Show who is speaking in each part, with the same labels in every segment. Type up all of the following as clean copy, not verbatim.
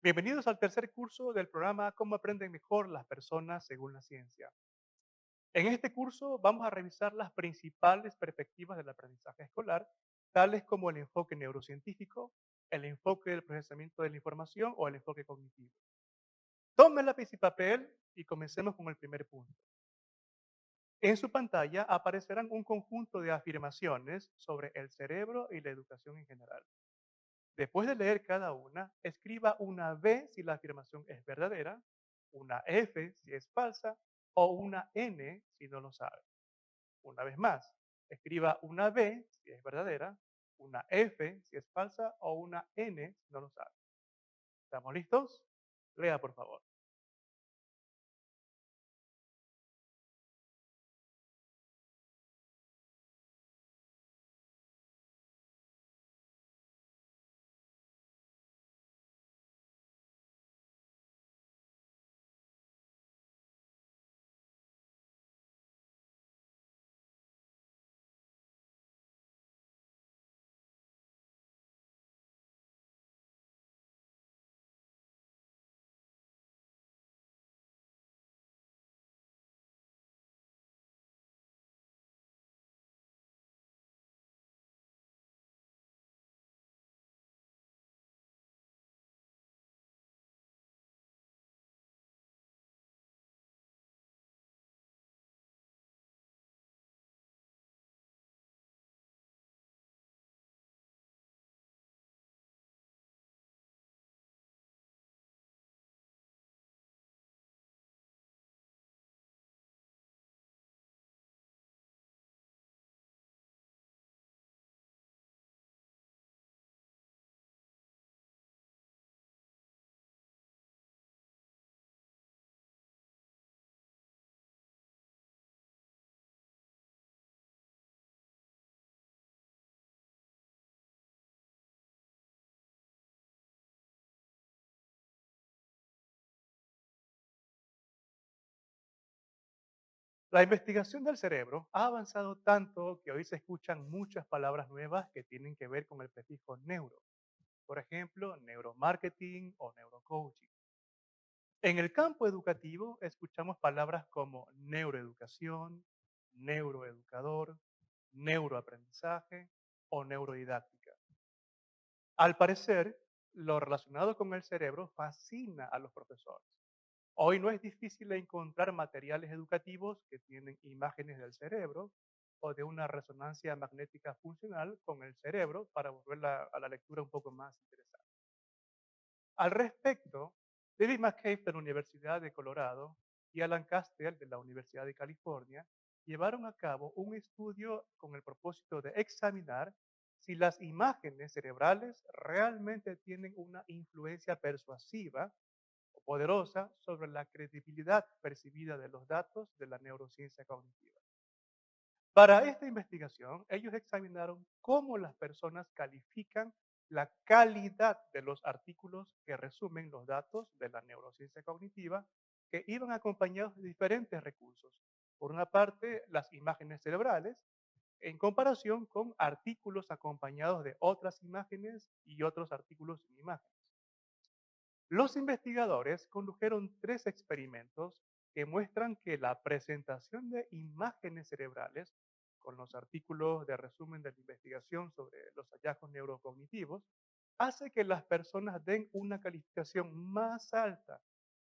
Speaker 1: Bienvenidos al tercer curso del programa Cómo aprenden mejor las personas según la ciencia. En este curso vamos a revisar las principales perspectivas del aprendizaje escolar, tales como el enfoque neurocientífico, el enfoque del procesamiento de la información o el enfoque cognitivo. Tome lápiz y papel y comencemos con el primer punto. En su pantalla aparecerán un conjunto de afirmaciones sobre el cerebro y la educación en general. Después de leer cada una, escriba una B si la afirmación es verdadera, una F si es falsa o una N si no lo sabe. Una vez más, escriba una B si es verdadera, una F si es falsa o una N si no lo sabe. ¿Estamos listos? Lea, por favor. La investigación del cerebro ha avanzado tanto que hoy se escuchan muchas palabras nuevas que tienen que ver con el prefijo neuro. Por ejemplo, neuromarketing o neurocoaching. En el campo educativo escuchamos palabras como neuroeducación, neuroeducador, neuroaprendizaje o neurodidáctica. Al parecer, lo relacionado con el cerebro fascina a los profesores. Hoy no es difícil encontrar materiales educativos que tienen imágenes del cerebro o de una resonancia magnética funcional con el cerebro para volver a la lectura un poco más interesante. Al respecto, David McCabe de la Universidad de Colorado y Alan Castell de la Universidad de California llevaron a cabo un estudio con el propósito de examinar si las imágenes cerebrales realmente tienen una influencia persuasiva o poderosa sobre la credibilidad percibida de los datos de la neurociencia cognitiva. Para esta investigación, ellos examinaron cómo las personas califican la calidad de los artículos que resumen los datos de la neurociencia cognitiva que iban acompañados de diferentes recursos. Por una parte, las imágenes cerebrales, en comparación con artículos acompañados de otras imágenes y otros artículos sin imágenes. Los investigadores condujeron tres experimentos que muestran que la presentación de imágenes cerebrales con los artículos de resumen de la investigación sobre los hallazgos neurocognitivos hace que las personas den una calificación más alta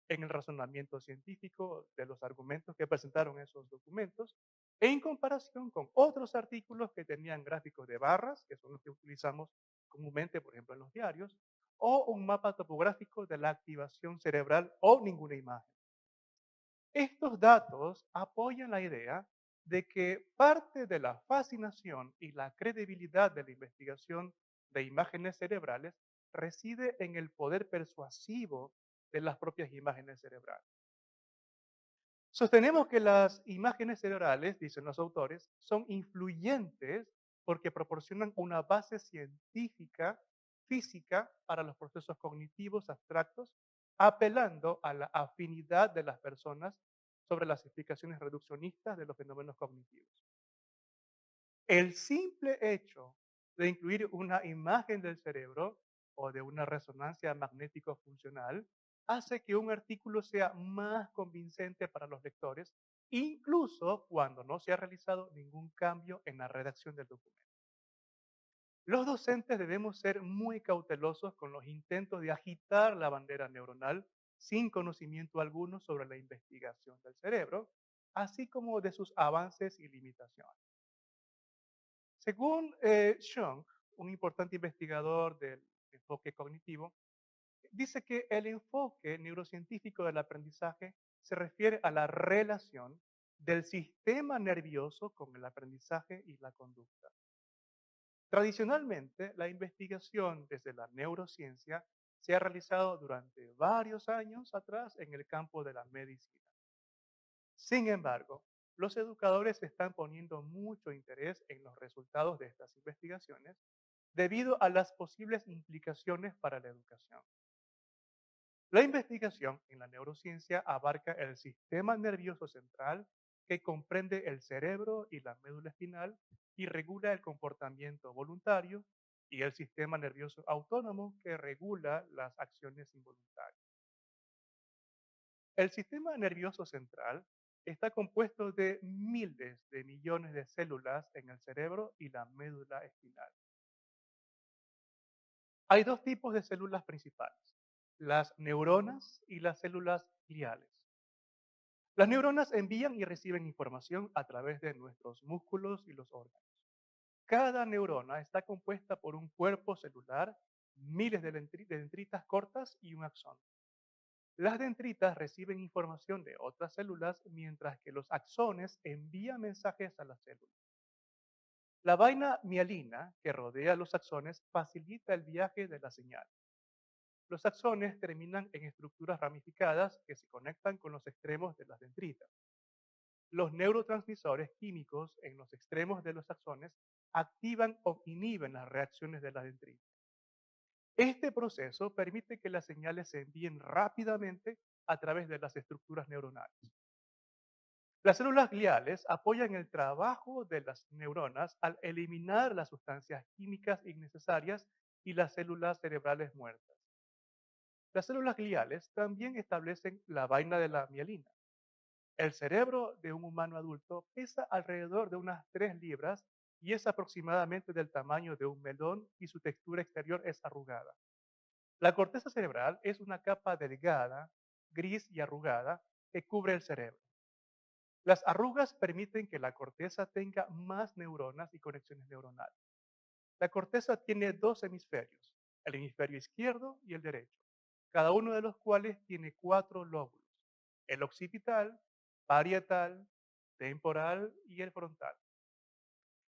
Speaker 1: en el razonamiento científico de los argumentos que presentaron esos documentos en comparación con otros artículos que tenían gráficos de barras, que son los que utilizamos comúnmente, por ejemplo, en los diarios, o un mapa topográfico de la activación cerebral o ninguna imagen. Estos datos apoyan la idea de que parte de la fascinación y la credibilidad de la investigación de imágenes cerebrales reside en el poder persuasivo de las propias imágenes cerebrales. Sostenemos que las imágenes cerebrales, dicen los autores, son influyentes porque proporcionan una base científica, física, para los procesos cognitivos abstractos, apelando a la afinidad de las personas sobre las explicaciones reduccionistas de los fenómenos cognitivos. El simple hecho de incluir una imagen del cerebro o de una resonancia magnético funcional hace que un artículo sea más convincente para los lectores, incluso cuando no se ha realizado ningún cambio en la redacción del documento. Los docentes debemos ser muy cautelosos con los intentos de agitar la bandera neuronal sin conocimiento alguno sobre la investigación del cerebro, así como de sus avances y limitaciones. Según Shung, un importante investigador del enfoque cognitivo, dice que el enfoque neurocientífico del aprendizaje se refiere a la relación del sistema nervioso con el aprendizaje y la conducta. Tradicionalmente, la investigación desde la neurociencia se ha realizado durante varios años atrás en el campo de la medicina. Sin embargo, los educadores están poniendo mucho interés en los resultados de estas investigaciones debido a las posibles implicaciones para la educación. La investigación en la neurociencia abarca el sistema nervioso central que comprende el cerebro y la médula espinal y regula el comportamiento voluntario y el sistema nervioso autónomo que regula las acciones involuntarias. El sistema nervioso central está compuesto de miles de millones de células en el cerebro y la médula espinal. Hay dos tipos de células principales, las neuronas y las células gliales. Las neuronas envían y reciben información a través de nuestros músculos y los órganos. Cada neurona está compuesta por un cuerpo celular, miles de dendritas cortas y un axón. Las dendritas reciben información de otras células mientras que los axones envían mensajes a las células. La vaina mielina que rodea los axones facilita el viaje de la señal. Los axones terminan en estructuras ramificadas que se conectan con los extremos de las dendritas. Los neurotransmisores químicos en los extremos de los axones activan o inhiben las reacciones de la dendrita. Este proceso permite que las señales se envíen rápidamente a través de las estructuras neuronales. Las células gliales apoyan el trabajo de las neuronas al eliminar las sustancias químicas innecesarias y las células cerebrales muertas. Las células gliales también establecen la vaina de la mielina. El cerebro de un humano adulto pesa alrededor de unas 3 libras y es aproximadamente del tamaño de un melón y su textura exterior es arrugada. La corteza cerebral es una capa delgada, gris y arrugada que cubre el cerebro. Las arrugas permiten que la corteza tenga más neuronas y conexiones neuronales. La corteza tiene dos hemisferios, el hemisferio izquierdo y el derecho, cada uno de los cuales tiene 4 lóbulos, el occipital, parietal, temporal y el frontal.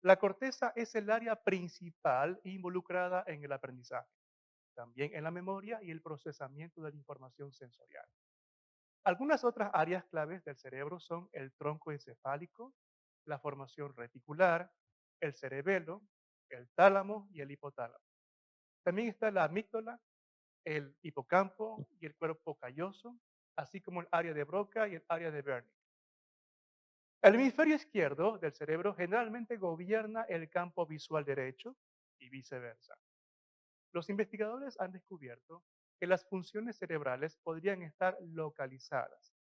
Speaker 1: La corteza es el área principal involucrada en el aprendizaje, también en la memoria y el procesamiento de la información sensorial. Algunas otras áreas claves del cerebro son el tronco encefálico, la formación reticular, el cerebelo, el tálamo y el hipotálamo. También está la amígdala, el hipocampo y el cuerpo calloso, así como el área de Broca y el área de Wernicke. El hemisferio izquierdo del cerebro generalmente gobierna el campo visual derecho y viceversa. Los investigadores han descubierto que las funciones cerebrales podrían estar localizadas,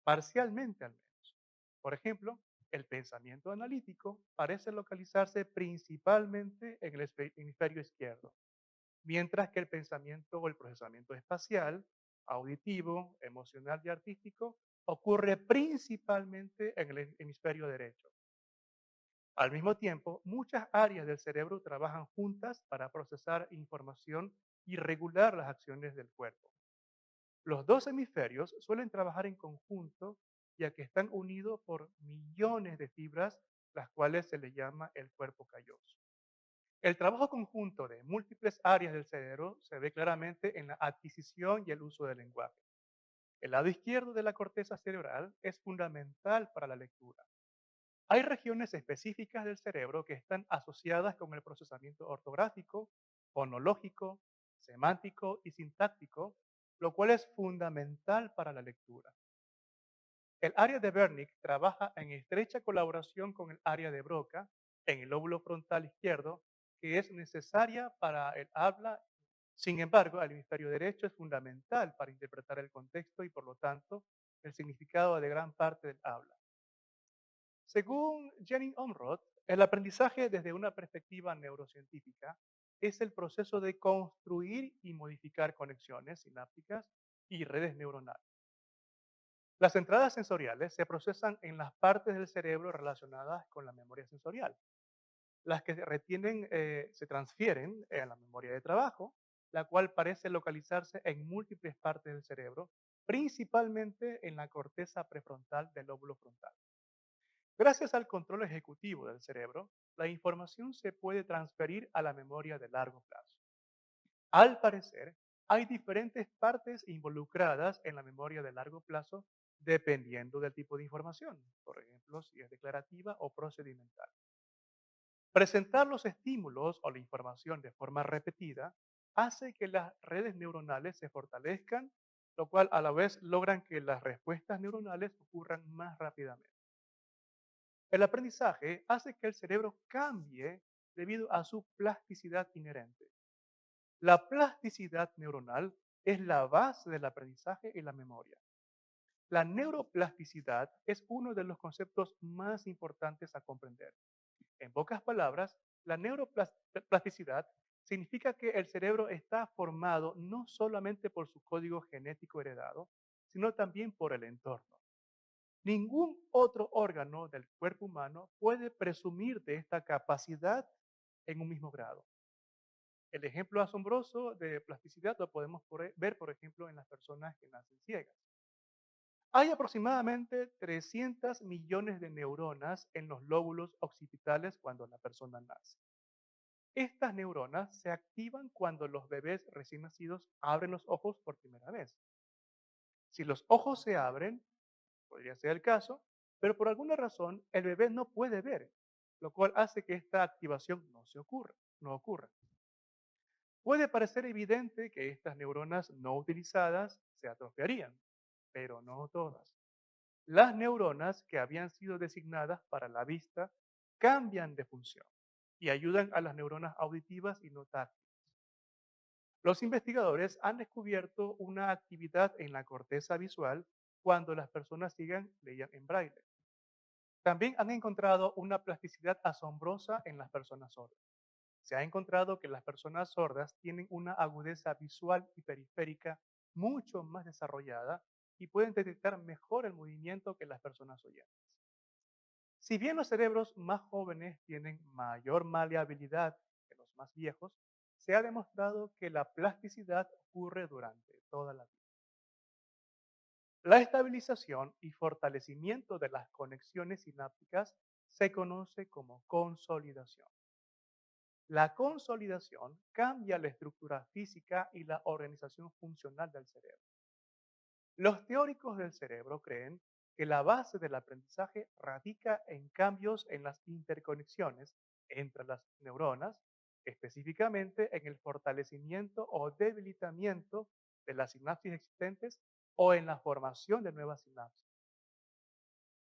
Speaker 1: parcialmente al menos. Por ejemplo, el pensamiento analítico parece localizarse principalmente en el hemisferio izquierdo, mientras que el pensamiento o el procesamiento espacial, auditivo, emocional y artístico ocurre principalmente en el hemisferio derecho. Al mismo tiempo, muchas áreas del cerebro trabajan juntas para procesar información y regular las acciones del cuerpo. Los dos hemisferios suelen trabajar en conjunto ya que están unidos por millones de fibras, las cuales se le llama el cuerpo calloso. El trabajo conjunto de múltiples áreas del cerebro se ve claramente en la adquisición y el uso del lenguaje. El lado izquierdo de la corteza cerebral es fundamental para la lectura. Hay regiones específicas del cerebro que están asociadas con el procesamiento ortográfico, fonológico, semántico y sintáctico, lo cual es fundamental para la lectura. El área de Wernicke trabaja en estrecha colaboración con el área de Broca en el lóbulo frontal izquierdo, que es necesaria para el habla Sin embargo, el hemisferio derecho es fundamental para interpretar el contexto y, por lo tanto, el significado de gran parte del habla. Según Jenny Omroth, el aprendizaje desde una perspectiva neurocientífica es el proceso de construir y modificar conexiones sinápticas y redes neuronales. Las entradas sensoriales se procesan en las partes del cerebro relacionadas con la memoria sensorial. Las que se retienen se transfieren a la memoria de trabajo, la cual parece localizarse en múltiples partes del cerebro, principalmente en la corteza prefrontal del lóbulo frontal. Gracias al control ejecutivo del cerebro, la información se puede transferir a la memoria de largo plazo. Al parecer, hay diferentes partes involucradas en la memoria de largo plazo dependiendo del tipo de información, por ejemplo, si es declarativa o procedimental. Presentar los estímulos o la información de forma repetida hace que las redes neuronales se fortalezcan, lo cual a la vez logran que las respuestas neuronales ocurran más rápidamente. El aprendizaje hace que el cerebro cambie debido a su plasticidad inherente. La plasticidad neuronal es la base del aprendizaje y la memoria. La neuroplasticidad es uno de los conceptos más importantes a comprender. En pocas palabras, la neuroplasticidad significa que el cerebro está formado no solamente por su código genético heredado, sino también por el entorno. Ningún otro órgano del cuerpo humano puede presumir de esta capacidad en un mismo grado. El ejemplo asombroso de plasticidad lo podemos ver, por ejemplo, en las personas que nacen ciegas. Hay aproximadamente 300 millones de neuronas en los lóbulos occipitales cuando la persona nace. Estas neuronas se activan cuando los bebés recién nacidos abren los ojos por primera vez. Si los ojos se abren, podría ser el caso, pero por alguna razón el bebé no puede ver, lo cual hace que esta activación no ocurra. Puede parecer evidente que estas neuronas no utilizadas se atrofiarían, pero no todas. Las neuronas que habían sido designadas para la vista cambian de función y ayudan a las neuronas auditivas y no táctiles. Los investigadores han descubierto una actividad en la corteza visual cuando las personas leían en braille. También han encontrado una plasticidad asombrosa en las personas sordas. Se ha encontrado que las personas sordas tienen una agudeza visual y periférica mucho más desarrollada y pueden detectar mejor el movimiento que las personas oyentes. Si bien los cerebros más jóvenes tienen mayor maleabilidad que los más viejos, se ha demostrado que la plasticidad ocurre durante toda la vida. La estabilización y fortalecimiento de las conexiones sinápticas se conoce como consolidación. La consolidación cambia la estructura física y la organización funcional del cerebro. Los teóricos del cerebro creen que la base del aprendizaje radica en cambios en las interconexiones entre las neuronas, específicamente en el fortalecimiento o debilitamiento de las sinapsis existentes o en la formación de nuevas sinapsis.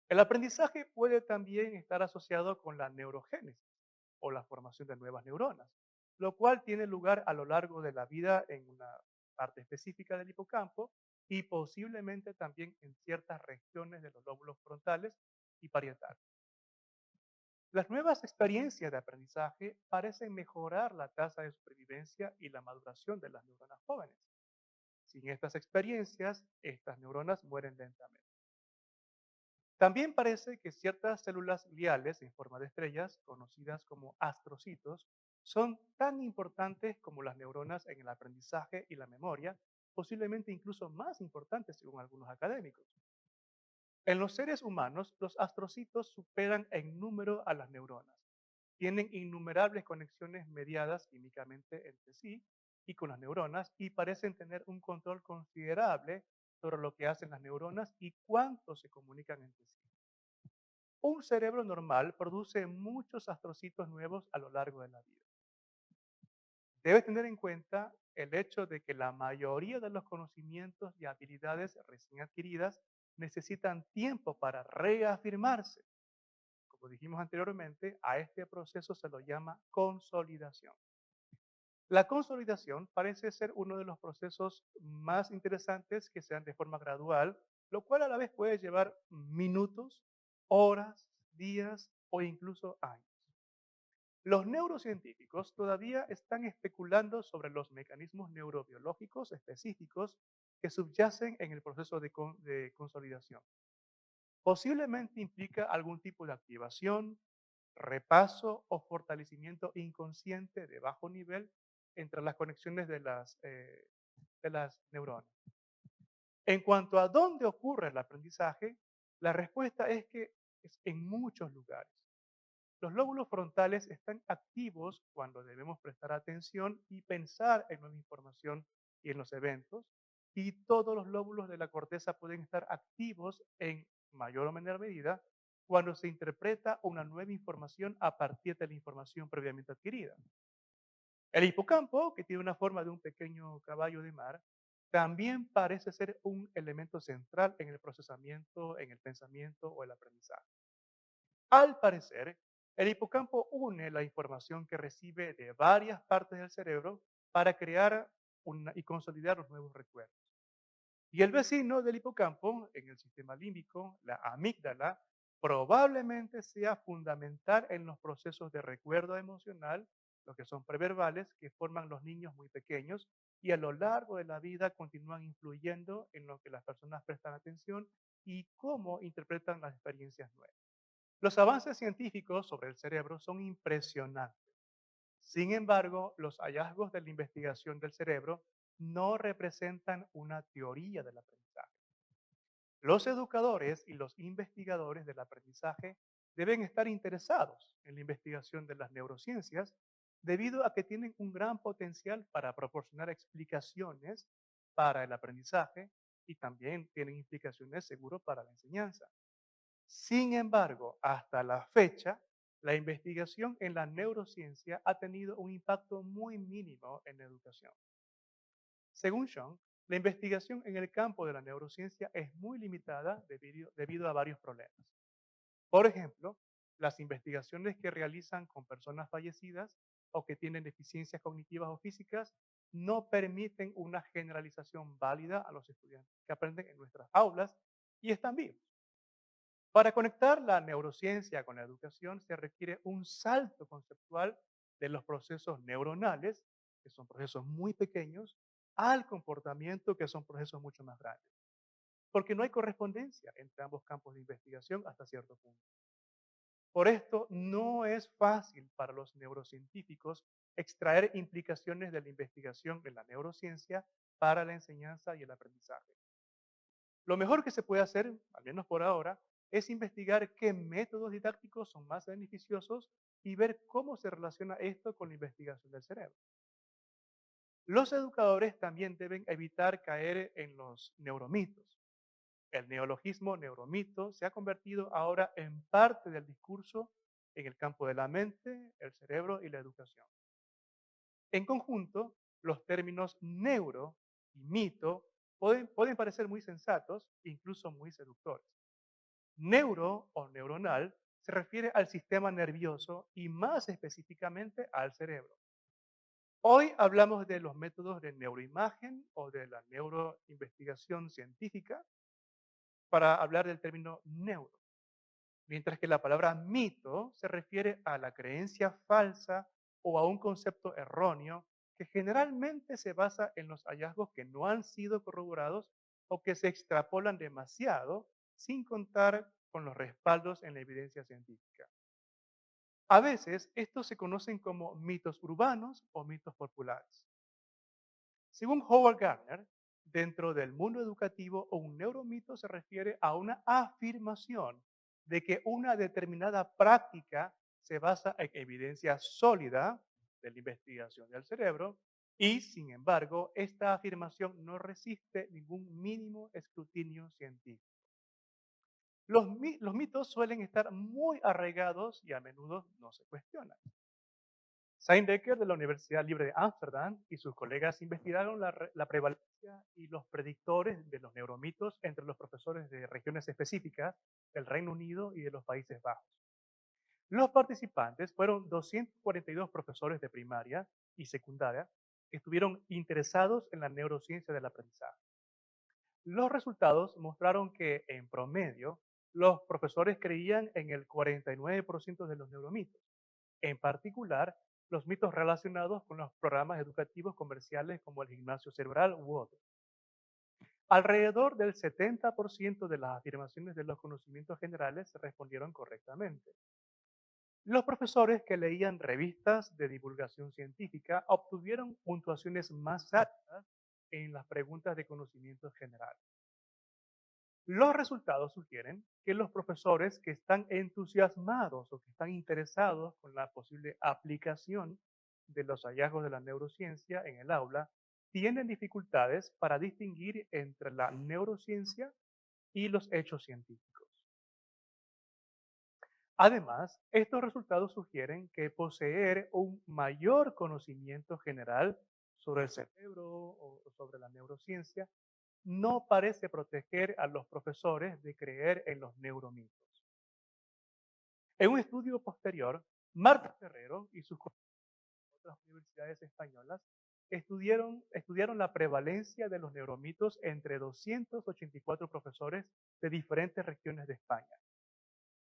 Speaker 1: El aprendizaje puede también estar asociado con la neurogénesis o la formación de nuevas neuronas, lo cual tiene lugar a lo largo de la vida en una parte específica del hipocampo y posiblemente también en ciertas regiones de los lóbulos frontales y parietales. Las nuevas experiencias de aprendizaje parecen mejorar la tasa de supervivencia y la maduración de las neuronas jóvenes. Sin estas experiencias, estas neuronas mueren lentamente. También parece que ciertas células gliales en forma de estrellas, conocidas como astrocitos, son tan importantes como las neuronas en el aprendizaje y la memoria, posiblemente incluso más importantes según algunos académicos. En los seres humanos, los astrocitos superan en número a las neuronas. Tienen innumerables conexiones mediadas químicamente entre sí y con las neuronas y parecen tener un control considerable sobre lo que hacen las neuronas y cuánto se comunican entre sí. Un cerebro normal produce muchos astrocitos nuevos a lo largo de la vida. Debes tener en cuenta el hecho de que la mayoría de los conocimientos y habilidades recién adquiridas necesitan tiempo para reafirmarse. Como dijimos anteriormente, a este proceso se lo llama consolidación. La consolidación parece ser uno de los procesos más interesantes que se dan de forma gradual, lo cual a la vez puede llevar minutos, horas, días o incluso años. Los neurocientíficos todavía están especulando sobre los mecanismos neurobiológicos específicos que subyacen en el proceso de consolidación. Posiblemente implica algún tipo de activación, repaso o fortalecimiento inconsciente de bajo nivel entre las conexiones de las neuronas. En cuanto a dónde ocurre el aprendizaje, la respuesta es que es en muchos lugares. Los lóbulos frontales están activos cuando debemos prestar atención y pensar en nueva información y en los eventos, y todos los lóbulos de la corteza pueden estar activos en mayor o menor medida cuando se interpreta una nueva información a partir de la información previamente adquirida. El hipocampo, que tiene una forma de un pequeño caballo de mar, también parece ser un elemento central en el procesamiento, en el pensamiento o el aprendizaje. Al parecer, el hipocampo une la información que recibe de varias partes del cerebro para crear y consolidar los nuevos recuerdos. Y el vecino del hipocampo, en el sistema límbico, la amígdala, probablemente sea fundamental en los procesos de recuerdo emocional, los que son preverbales, que forman los niños muy pequeños y a lo largo de la vida continúan influyendo en lo que las personas prestan atención y cómo interpretan las experiencias nuevas. Los avances científicos sobre el cerebro son impresionantes. Sin embargo, los hallazgos de la investigación del cerebro no representan una teoría del aprendizaje. Los educadores y los investigadores del aprendizaje deben estar interesados en la investigación de las neurociencias debido a que tienen un gran potencial para proporcionar explicaciones para el aprendizaje y también tienen implicaciones seguro para la enseñanza. Sin embargo, hasta la fecha, la investigación en la neurociencia ha tenido un impacto muy mínimo en la educación. Según Sean, la investigación en el campo de la neurociencia es muy limitada debido a varios problemas. Por ejemplo, las investigaciones que realizan con personas fallecidas o que tienen deficiencias cognitivas o físicas no permiten una generalización válida a los estudiantes que aprenden en nuestras aulas y están vivos. Para conectar la neurociencia con la educación se requiere un salto conceptual de los procesos neuronales, que son procesos muy pequeños, al comportamiento, que son procesos mucho más grandes. Porque no hay correspondencia entre ambos campos de investigación hasta cierto punto. Por esto, no es fácil para los neurocientíficos extraer implicaciones de la investigación en la neurociencia para la enseñanza y el aprendizaje. Lo mejor que se puede hacer, al menos por ahora, es investigar qué métodos didácticos son más beneficiosos y ver cómo se relaciona esto con la investigación del cerebro. Los educadores también deben evitar caer en los neuromitos. El neologismo neuromito se ha convertido ahora en parte del discurso en el campo de la mente, el cerebro y la educación. En conjunto, los términos neuro y mito pueden parecer muy sensatos, incluso muy seductores. Neuro o neuronal se refiere al sistema nervioso y más específicamente al cerebro. Hoy hablamos de los métodos de neuroimagen o de la neuroinvestigación científica para hablar del término neuro, mientras que la palabra mito se refiere a la creencia falsa o a un concepto erróneo que generalmente se basa en los hallazgos que no han sido corroborados o que se extrapolan demasiado sin contar con los respaldos en la evidencia científica. A veces estos se conocen como mitos urbanos o mitos populares. Según Howard Gardner, dentro del mundo educativo, un neuromito se refiere a una afirmación de que una determinada práctica se basa en evidencia sólida de la investigación del cerebro y, sin embargo, esta afirmación no resiste ningún mínimo escrutinio científico. Los mitos suelen estar muy arraigados y a menudo no se cuestionan. Seindecker de la Universidad Libre de Ámsterdam y sus colegas investigaron la prevalencia y los predictores de los neuromitos entre los profesores de regiones específicas del Reino Unido y de los Países Bajos. Los participantes fueron 242 profesores de primaria y secundaria estuvieron interesados en la neurociencia del aprendizaje. Los resultados mostraron que, en promedio, los profesores creían en el 49% de los neuromitos, en particular los mitos relacionados con los programas educativos comerciales como el gimnasio cerebral u otros. Alrededor del 70% de las afirmaciones de los conocimientos generales se respondieron correctamente. Los profesores que leían revistas de divulgación científica obtuvieron puntuaciones más altas en las preguntas de conocimientos generales. Los resultados sugieren que los profesores que están entusiasmados o que están interesados con la posible aplicación de los hallazgos de la neurociencia en el aula tienen dificultades para distinguir entre la neurociencia y los hechos científicos. Además, estos resultados sugieren que poseer un mayor conocimiento general sobre el cerebro o sobre la neurociencia no parece proteger a los profesores de creer en los neuromitos. En un estudio posterior, Marta Ferrero y sus colegas de otras universidades españolas estudiaron la prevalencia de los neuromitos entre 284 profesores de diferentes regiones de España.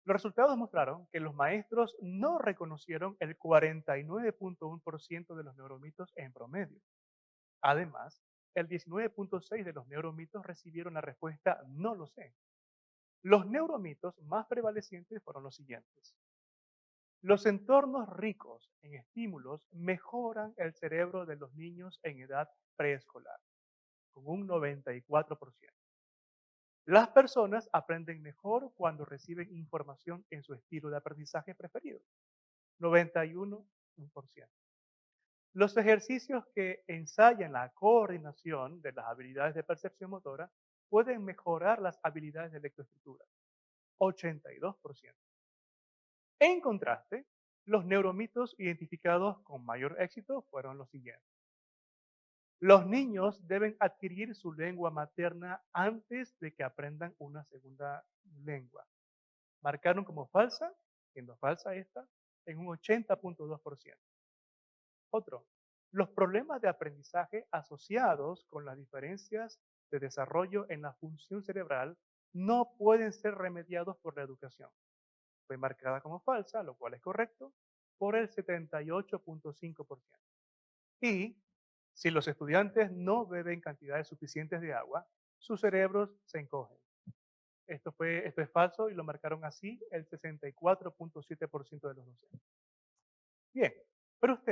Speaker 1: Los resultados mostraron que los maestros no reconocieron el 49.1% de los neuromitos en promedio. Además, el 19.6% de los neuromitos recibieron la respuesta no lo sé. Los neuromitos más prevalecientes fueron los siguientes. Los entornos ricos en estímulos mejoran el cerebro de los niños en edad preescolar, con un 94%. Las personas aprenden mejor cuando reciben información en su estilo de aprendizaje preferido, 91%. Los ejercicios que ensayan la coordinación de las habilidades de percepción motora pueden mejorar las habilidades de lectoescritura, 82%. En contraste, los neuromitos identificados con mayor éxito fueron los siguientes. Los niños deben adquirir su lengua materna antes de que aprendan una segunda lengua. Marcaron como falsa, siendo falsa esta, en un 80.2%. Otro, los problemas de aprendizaje asociados con las diferencias de desarrollo en la función cerebral no pueden ser remediados por la educación. Fue marcada como falsa, lo cual es correcto, por el 78.5%. Y si los estudiantes no beben cantidades suficientes de agua, sus cerebros se encogen. Esto es falso y lo marcaron así el 64.7% de los docentes. Bien, pero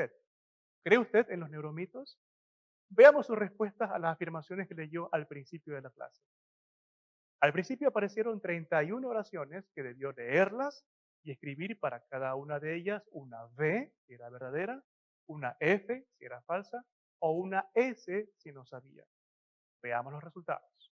Speaker 1: ¿cree usted en los neuromitos? Veamos sus respuestas a las afirmaciones que leyó al principio de la clase. Al principio aparecieron 31 oraciones que debió leerlas y escribir para cada una de ellas una V, si era verdadera, una F, si era falsa, o una S, si no sabía. Veamos los resultados.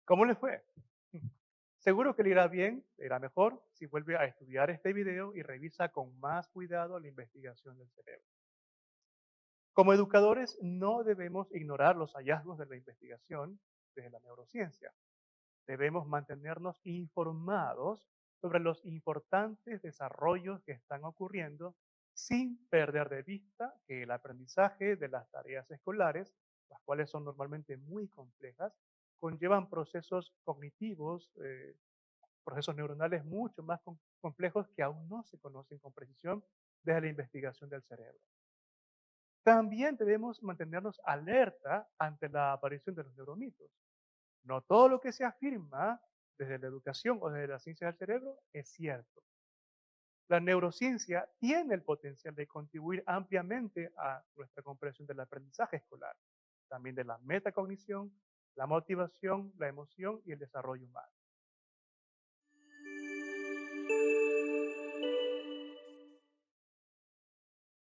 Speaker 1: ¿Cómo les fue? Seguro que le irá bien, le irá mejor si vuelve a estudiar este video y revisa con más cuidado la investigación del cerebro. Como educadores, no debemos ignorar los hallazgos de la investigación desde la neurociencia. Debemos mantenernos informados sobre los importantes desarrollos que están ocurriendo sin perder de vista que el aprendizaje de las tareas escolares, las cuales son normalmente muy complejas, conllevan procesos cognitivos, procesos neuronales mucho más complejos que aún no se conocen con precisión desde la investigación del cerebro. También debemos mantenernos alerta ante la aparición de los neuromitos. No todo lo que se afirma desde la educación o desde la ciencia del cerebro es cierto. La neurociencia tiene el potencial de contribuir ampliamente a nuestra comprensión del aprendizaje escolar, también de la metacognición, la motivación, la emoción y el desarrollo humano.